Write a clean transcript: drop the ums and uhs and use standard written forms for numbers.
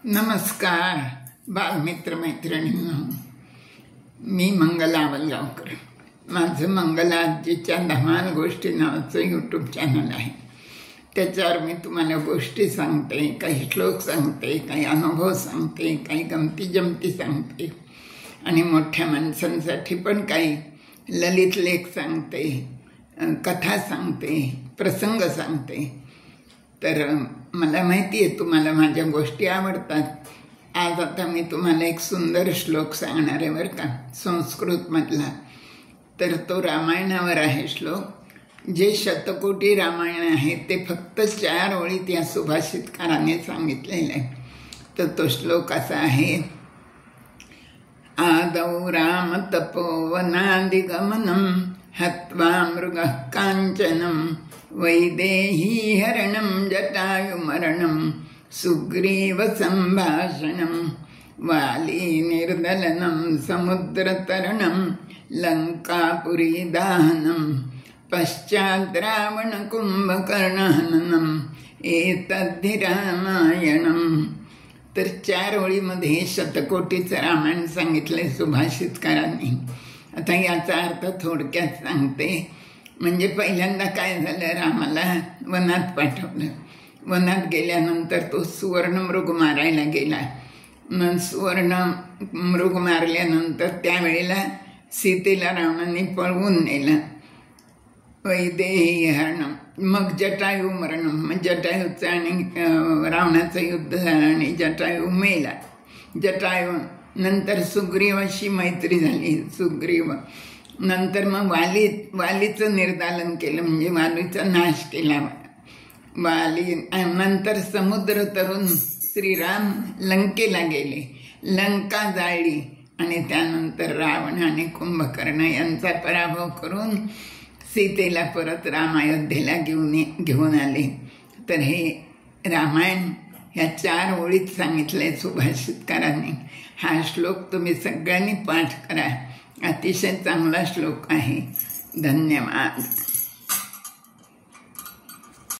नमस्कार बालमित्र मैत्रिणींनो, मी मंगला वलगावकर। माझं मंगला आजीच्या धमाल गोष्टी नावाचं यूट्यूब चॅनल आहे। त्याच्यावर मी तुम्हाला गोष्टी सांगते, काही श्लोक सांगते, काही अनुभव सांगते, काही गमती जमती सांगते आणि मोठ्या माणसांसाठी पण काही ललित लेख सांगते, कथा सांगते, प्रसंग सांगते। तर मला माहिती आहे तुम्हाला माझ्या गोष्टी आवडतात। आज आता मी तुम्हाला एक सुंदर श्लोक सांगणार आहे बरं का, संस्कृतमधला। तर तो रामायणावर आहे श्लोक। जे शतकोटी रामायण आहे ते फक्त 4 ओळीत या सुभाषितकाराने सांगितलेलं आहे। तर तो श्लोक असा आहे, आदौ राम तपोवनादिगमनं हत्वा मृगः कांचनं वैदेही हरणं जटायुमरणं सुग्रीव संभाषणं वाली निर्दलनं समुद्रतरणं लंकापुरी दाहनं पश्चात् रावण कुंभकर्णहननं एतद्धि रामायणं। तर 4 ओळीमध्ये शतकोटीचं रामायण सांगितलंय सुभाषितकारांनी। आता याचा अर्थ थोडक्यात सांगते। म्हणजे पहिल्यांदा काय झालं, रामाला वनात पाठवलं। वनात गेल्यानंतर तो सुवर्णमृग मारायला गेला। मग सुवर्णमृग मारल्यानंतर त्यावेळेला सीतेला रावणाने पळवून नेलं। वैदेही हरणं, मग जटायू मरणं, मग जटायूचं आणि रावणाचं युद्ध झालं आणि जटायू मेला। जटायू नंतर सुग्रीवाशी मैत्री झाली। सुग्रीव नंतर मग वालीचं निर्दालन केलं, म्हणजे वालीचा नाश केला वाली। नंतर समुद्र तरून श्रीराम लंकेला गेले, लंका जाळली आणि त्यानंतर रावण आणि कुंभकर्ण यांचा पराभव करून सीतेला परत राम अयोध्येला घेऊन आले। तर हे रामायण ह्या 4 ओळीत सांगितलंय सुभाषितकारांनी। हा श्लोक तुम्ही सगळ्यांनी पाठ करा, अतिशय चांगला श्लोक आहे। धन्यवाद।